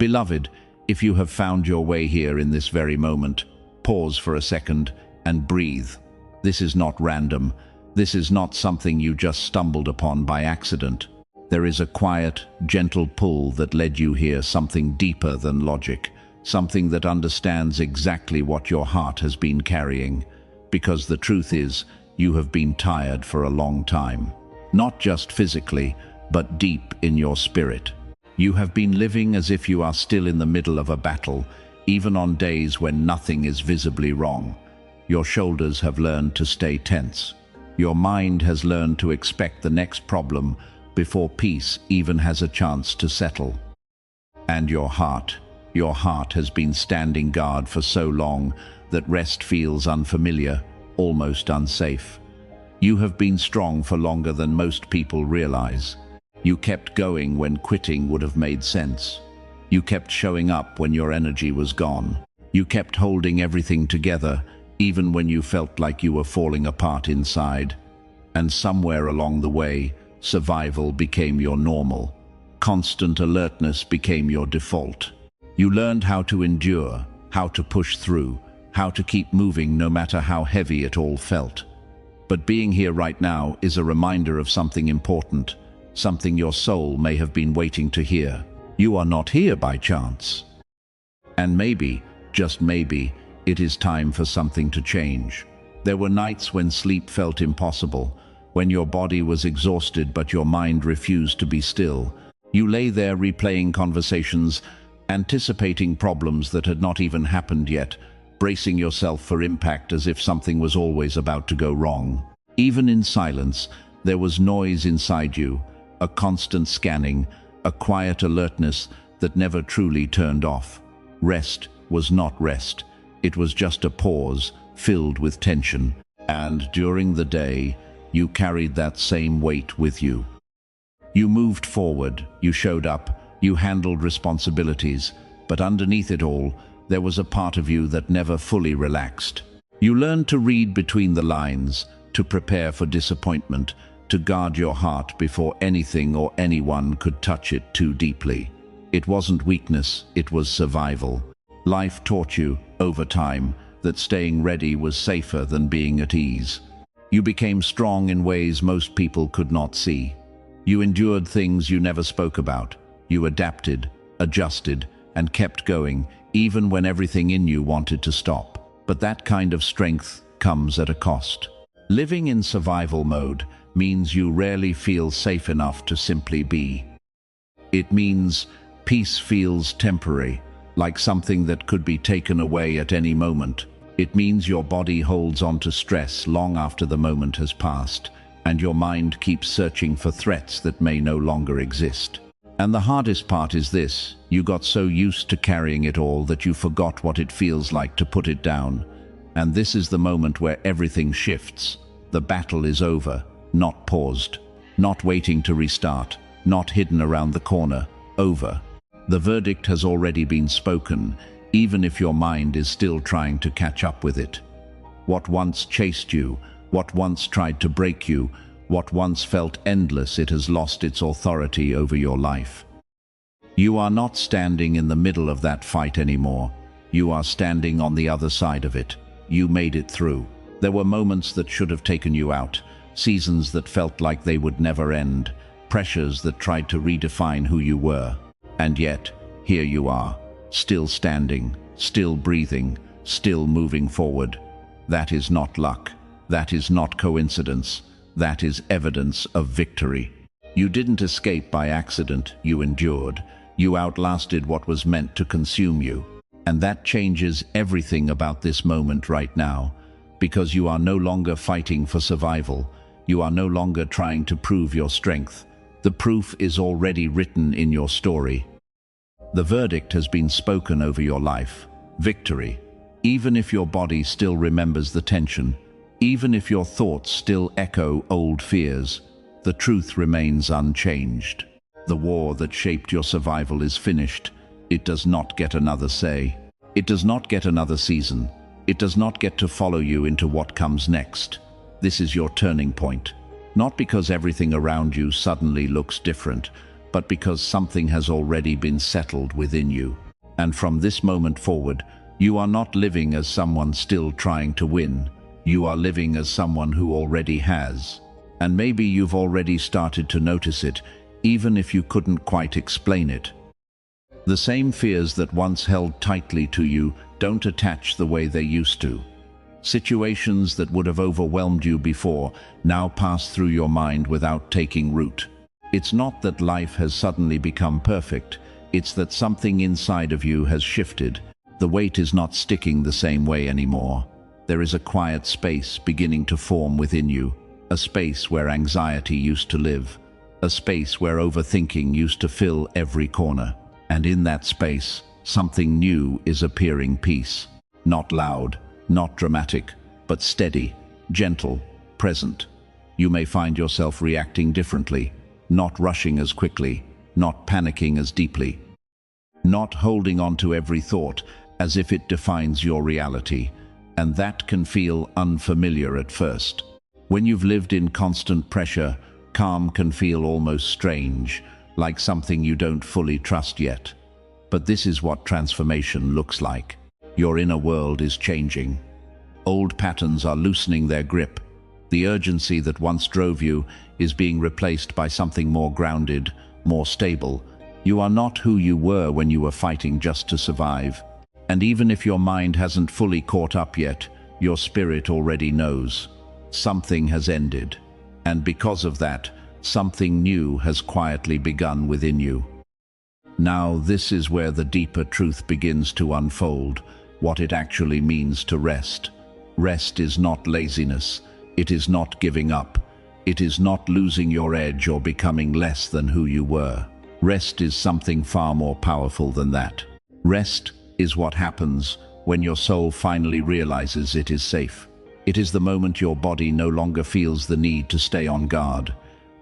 Beloved, if you have found your way here in this very moment, pause for a second and breathe. This is not random. This is not something you just stumbled upon by accident. There is a quiet, gentle pull that led you here, something deeper than logic, something that understands exactly what your heart has been carrying. Because the truth is, you have been tired for a long time. Not just physically, but deep in your spirit. You have been living as if you are still in the middle of a battle, even on days when nothing is visibly wrong. Your shoulders have learned to stay tense. Your mind has learned to expect the next problem before peace even has a chance to settle. And your heart has been standing guard for so long that rest feels unfamiliar, almost unsafe. You have been strong for longer than most people realize. You kept going when quitting would have made sense. You kept showing up when your energy was gone. You kept holding everything together, even when you felt like you were falling apart inside. And somewhere along the way, survival became your normal. Constant alertness became your default. You learned how to endure, how to push through, how to keep moving no matter how heavy it all felt. But being here right now is a reminder of something important, something your soul may have been waiting to hear. You are not here by chance. And maybe, just maybe, it is time for something to change. There were nights when sleep felt impossible, when your body was exhausted but your mind refused to be still. You lay there replaying conversations, anticipating problems that had not even happened yet, bracing yourself for impact as if something was always about to go wrong. Even in silence, there was noise inside you, a constant scanning, a quiet alertness that never truly turned off. Rest was not rest. It was just a pause filled with tension. And during the day, you carried that same weight with you. You moved forward, you showed up, you handled responsibilities, but underneath it all, there was a part of you that never fully relaxed. You learned to read between the lines, to prepare for disappointment, to guard your heart before anything or anyone could touch it too deeply. It wasn't weakness, it was survival. Life taught you, over time, that staying ready was safer than being at ease. You became strong in ways most people could not see. You endured things you never spoke about. You adapted, adjusted, and kept going, even when everything in you wanted to stop. But that kind of strength comes at a cost. Living in survival mode means you rarely feel safe enough to simply be. It means peace feels temporary, like something that could be taken away at any moment. It means your body holds on to stress long after the moment has passed, and your mind keeps searching for threats that may no longer exist. And the hardest part is this: you got so used to carrying it all that you forgot what it feels like to put it down. And this is the moment where everything shifts. The battle is over, not paused, not waiting to restart, not hidden around the corner. Over. The verdict has already been spoken, even if your mind is still trying to catch up with it. What once chased you, what once tried to break you, what once felt endless, it has lost its authority over your life. You are not standing in the middle of that fight anymore. You are standing on the other side of it. You made it through. There were moments that should have taken you out, seasons that felt like they would never end, pressures that tried to redefine who you were. And yet, here you are, still standing, still breathing, still moving forward. That is not luck. That is not coincidence. That is evidence of victory. You didn't escape by accident, you endured. You outlasted what was meant to consume you. And that changes everything about this moment right now, because you are no longer fighting for survival. You are no longer trying to prove your strength. The proof is already written in your story. The verdict has been spoken over your life. Victory. Even if your body still remembers the tension, even if your thoughts still echo old fears, the truth remains unchanged. The war that shaped your survival is finished. It does not get another say. It does not get another season. It does not get to follow you into what comes next. This is your turning point. Not because everything around you suddenly looks different, but because something has already been settled within you. And from this moment forward, you are not living as someone still trying to win. You are living as someone who already has. And maybe you've already started to notice it, even if you couldn't quite explain it. The same fears that once held tightly to you don't attach the way they used to. Situations that would have overwhelmed you before now pass through your mind without taking root. It's not that life has suddenly become perfect, it's that something inside of you has shifted. The weight is not sticking the same way anymore. There is a quiet space beginning to form within you, a space where anxiety used to live, a space where overthinking used to fill every corner. And in that space, something new is appearing: peace. Not loud, not dramatic, but steady, gentle, present. You may find yourself reacting differently, not rushing as quickly, not panicking as deeply, not holding on to every thought as if it defines your reality, and that can feel unfamiliar at first. When you've lived in constant pressure, calm can feel almost strange, like something you don't fully trust yet. But this is what transformation looks like. Your inner world is changing. Old patterns are loosening their grip. The urgency that once drove you is being replaced by something more grounded, more stable. You are not who you were when you were fighting just to survive. And even if your mind hasn't fully caught up yet, your spirit already knows. Something has ended. And because of that, something new has quietly begun within you. Now, this is where the deeper truth begins to unfold, what it actually means to rest. Rest is not laziness. It is not giving up. It is not losing your edge or becoming less than who you were. Rest is something far more powerful than that. Rest is what happens when your soul finally realizes it is safe. It is the moment your body no longer feels the need to stay on guard,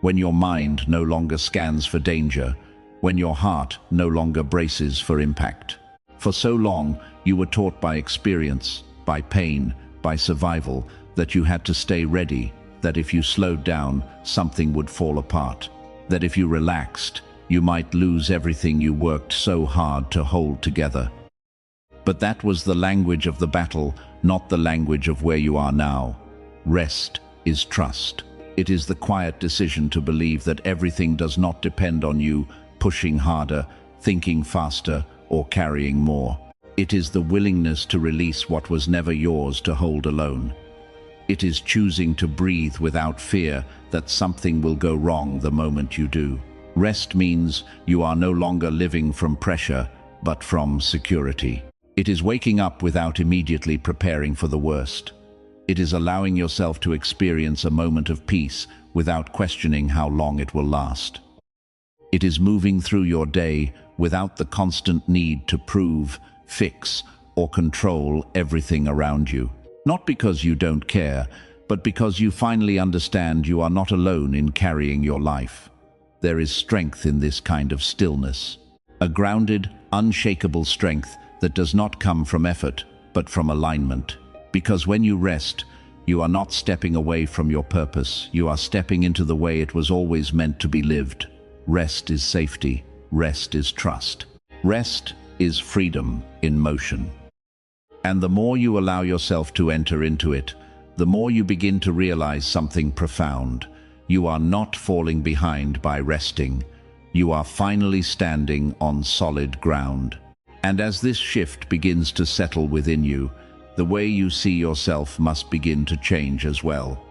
when your mind no longer scans for danger, when your heart no longer braces for impact. For so long, you were taught by experience, by pain, by survival, that you had to stay ready, that if you slowed down, something would fall apart, that if you relaxed, you might lose everything you worked so hard to hold together. But that was the language of the battle, not the language of where you are now. Rest is trust. It is the quiet decision to believe that everything does not depend on you pushing harder, thinking faster, or carrying more. It is the willingness to release what was never yours to hold alone. It is choosing to breathe without fear that something will go wrong the moment you do. Rest means you are no longer living from pressure, but from security. It is waking up without immediately preparing for the worst. It is allowing yourself to experience a moment of peace without questioning how long it will last. It is moving through your day without the constant need to prove, fix, or control everything around you. Not because you don't care, but because you finally understand you are not alone in carrying your life. There is strength in this kind of stillness. A grounded, unshakable strength that does not come from effort, but from alignment. Because when you rest, you are not stepping away from your purpose. You are stepping into the way it was always meant to be lived. Rest is safety. Rest is trust. Rest is freedom in motion. And the more you allow yourself to enter into it, the more you begin to realize something profound. You are not falling behind by resting. You are finally standing on solid ground. And as this shift begins to settle within you, the way you see yourself must begin to change as well.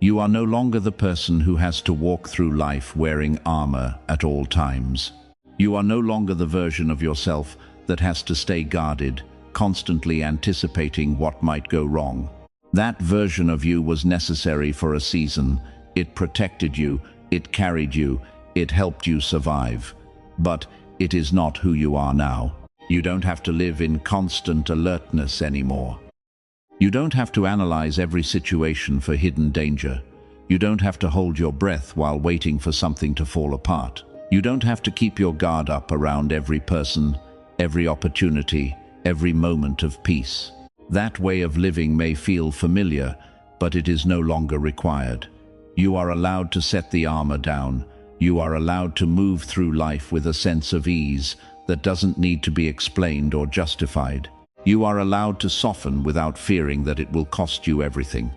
You are no longer the person who has to walk through life wearing armor at all times. You are no longer the version of yourself that has to stay guarded, constantly anticipating what might go wrong. That version of you was necessary for a season. It protected you, it carried you, it helped you survive. But it is not who you are now. You don't have to live in constant alertness anymore. You don't have to analyze every situation for hidden danger. You don't have to hold your breath while waiting for something to fall apart. You don't have to keep your guard up around every person, every opportunity, every moment of peace. That way of living may feel familiar, but it is no longer required. You are allowed to set the armor down. You are allowed to move through life with a sense of ease that doesn't need to be explained or justified. You are allowed to soften without fearing that it will cost you everything.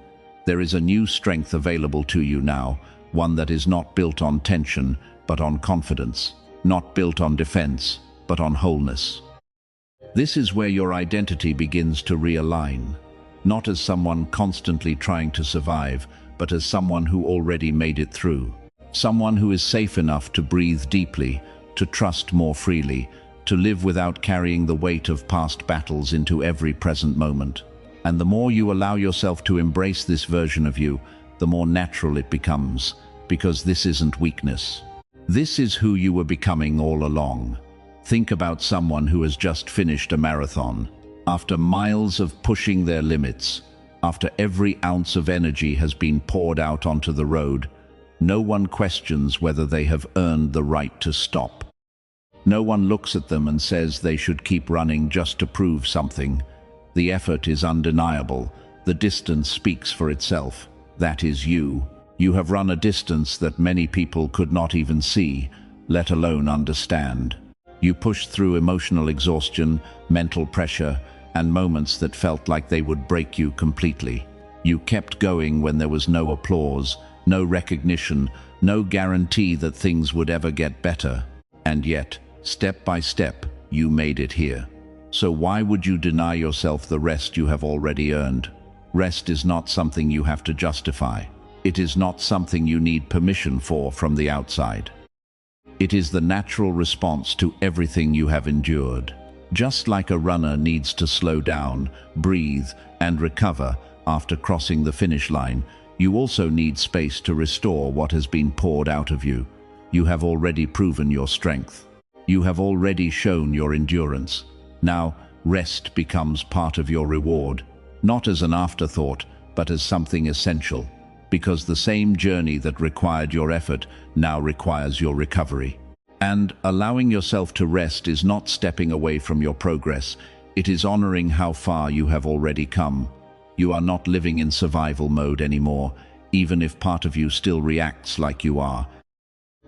There is a new strength available to you now, one that is not built on tension, but on confidence, not built on defense, but on wholeness. This is where your identity begins to realign, not as someone constantly trying to survive, but as someone who already made it through. Someone who is safe enough to breathe deeply, to trust more freely, to live without carrying the weight of past battles into every present moment. And the more you allow yourself to embrace this version of you, the more natural it becomes, because this isn't weakness. This is who you were becoming all along. Think about someone who has just finished a marathon. After miles of pushing their limits, after every ounce of energy has been poured out onto the road, no one questions whether they have earned the right to stop. No one looks at them and says they should keep running just to prove something. The effort is undeniable. The distance speaks for itself. That is you. You have run a distance that many people could not even see, let alone understand. You pushed through emotional exhaustion, mental pressure, and moments that felt like they would break you completely. You kept going when there was no applause, no recognition, no guarantee that things would ever get better. And yet, step by step, you made it here. So why would you deny yourself the rest you have already earned? Rest is not something you have to justify. It is not something you need permission for from the outside. It is the natural response to everything you have endured. Just like a runner needs to slow down, breathe, and recover after crossing the finish line, you also need space to restore what has been poured out of you. You have already proven your strength. You have already shown your endurance. Now, rest becomes part of your reward, not as an afterthought, but as something essential, because the same journey that required your effort now requires your recovery. And allowing yourself to rest is not stepping away from your progress. It is honoring how far you have already come. You are not living in survival mode anymore, even if part of you still reacts like you are.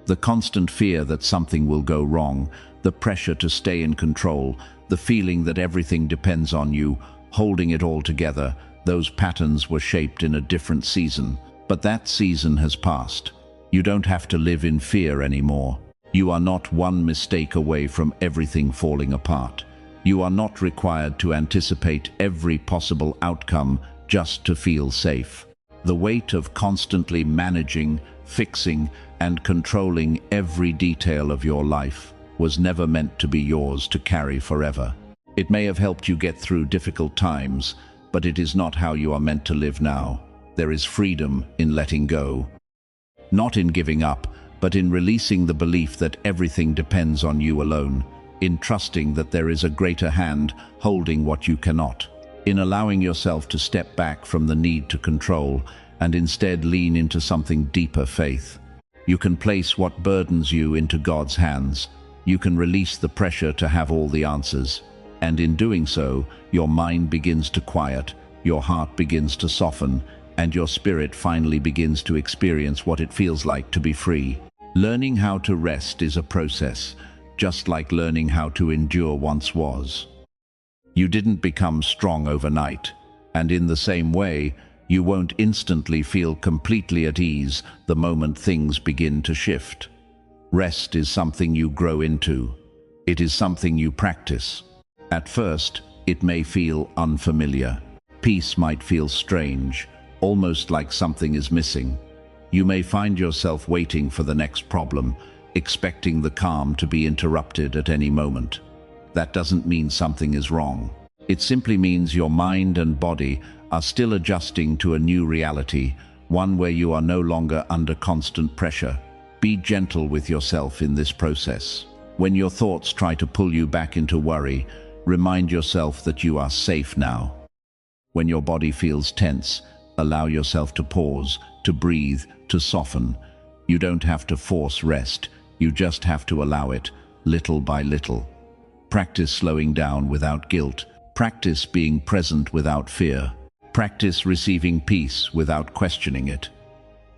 The constant fear that something will go wrong, the pressure to stay in control, the feeling that everything depends on you, holding it all together, those patterns were shaped in a different season. But that season has passed. You don't have to live in fear anymore. You are not one mistake away from everything falling apart. You are not required to anticipate every possible outcome just to feel safe. The weight of constantly managing, fixing, and controlling every detail of your life was never meant to be yours to carry forever. It may have helped you get through difficult times, but it is not how you are meant to live now. There is freedom in letting go. Not in giving up, but in releasing the belief that everything depends on you alone, in trusting that there is a greater hand holding what you cannot, in allowing yourself to step back from the need to control and instead lean into something deeper: faith. You can place what burdens you into God's hands. You can release the pressure to have all the answers. And in doing so, your mind begins to quiet, your heart begins to soften, and your spirit finally begins to experience what it feels like to be free. Learning how to rest is a process, just like learning how to endure once was. You didn't become strong overnight, and in the same way, you won't instantly feel completely at ease the moment things begin to shift. Rest is something you grow into. It is something you practice. At first, it may feel unfamiliar. Peace might feel strange, almost like something is missing. You may find yourself waiting for the next problem, expecting the calm to be interrupted at any moment. That doesn't mean something is wrong. It simply means your mind and body are still adjusting to a new reality, one where you are no longer under constant pressure. Be gentle with yourself in this process. When your thoughts try to pull you back into worry, remind yourself that you are safe now. When your body feels tense, allow yourself to pause, to breathe, to soften. You don't have to force rest. You just have to allow it, little by little. Practice slowing down without guilt. Practice being present without fear. Practice receiving peace without questioning it.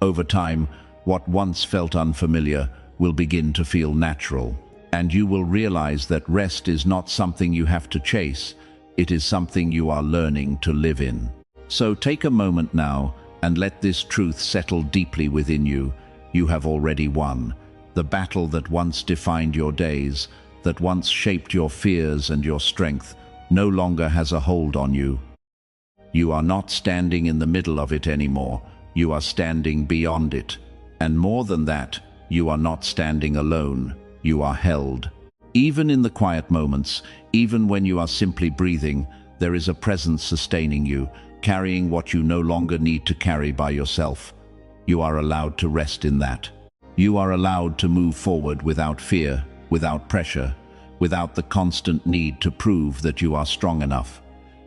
Over time, what once felt unfamiliar will begin to feel natural. And you will realize that rest is not something you have to chase, it is something you are learning to live in. So take a moment now and let this truth settle deeply within you. You have already won. The battle that once defined your days, that once shaped your fears and your strength, no longer has a hold on you. You are not standing in the middle of it anymore. You are standing beyond it. And more than that, you are not standing alone. You are held. Even in the quiet moments, even when you are simply breathing, there is a presence sustaining you, carrying what you no longer need to carry by yourself. You are allowed to rest in that. You are allowed to move forward without fear, without pressure, without the constant need to prove that you are strong enough.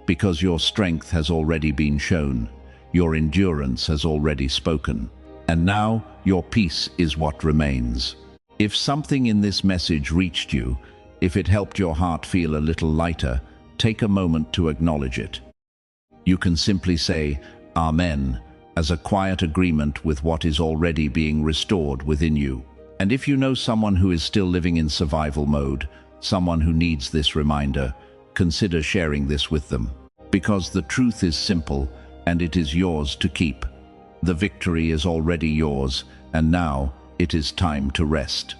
Because your strength has already been shown, your endurance has already spoken, and now your peace is what remains. If something in this message reached you, if it helped your heart feel a little lighter, take a moment to acknowledge it. You can simply say, Amen, as a quiet agreement with what is already being restored within you. And if you know someone who is still living in survival mode, someone who needs this reminder, consider sharing this with them. Because the truth is simple, and it is yours to keep. The victory is already yours, and now it is time to rest.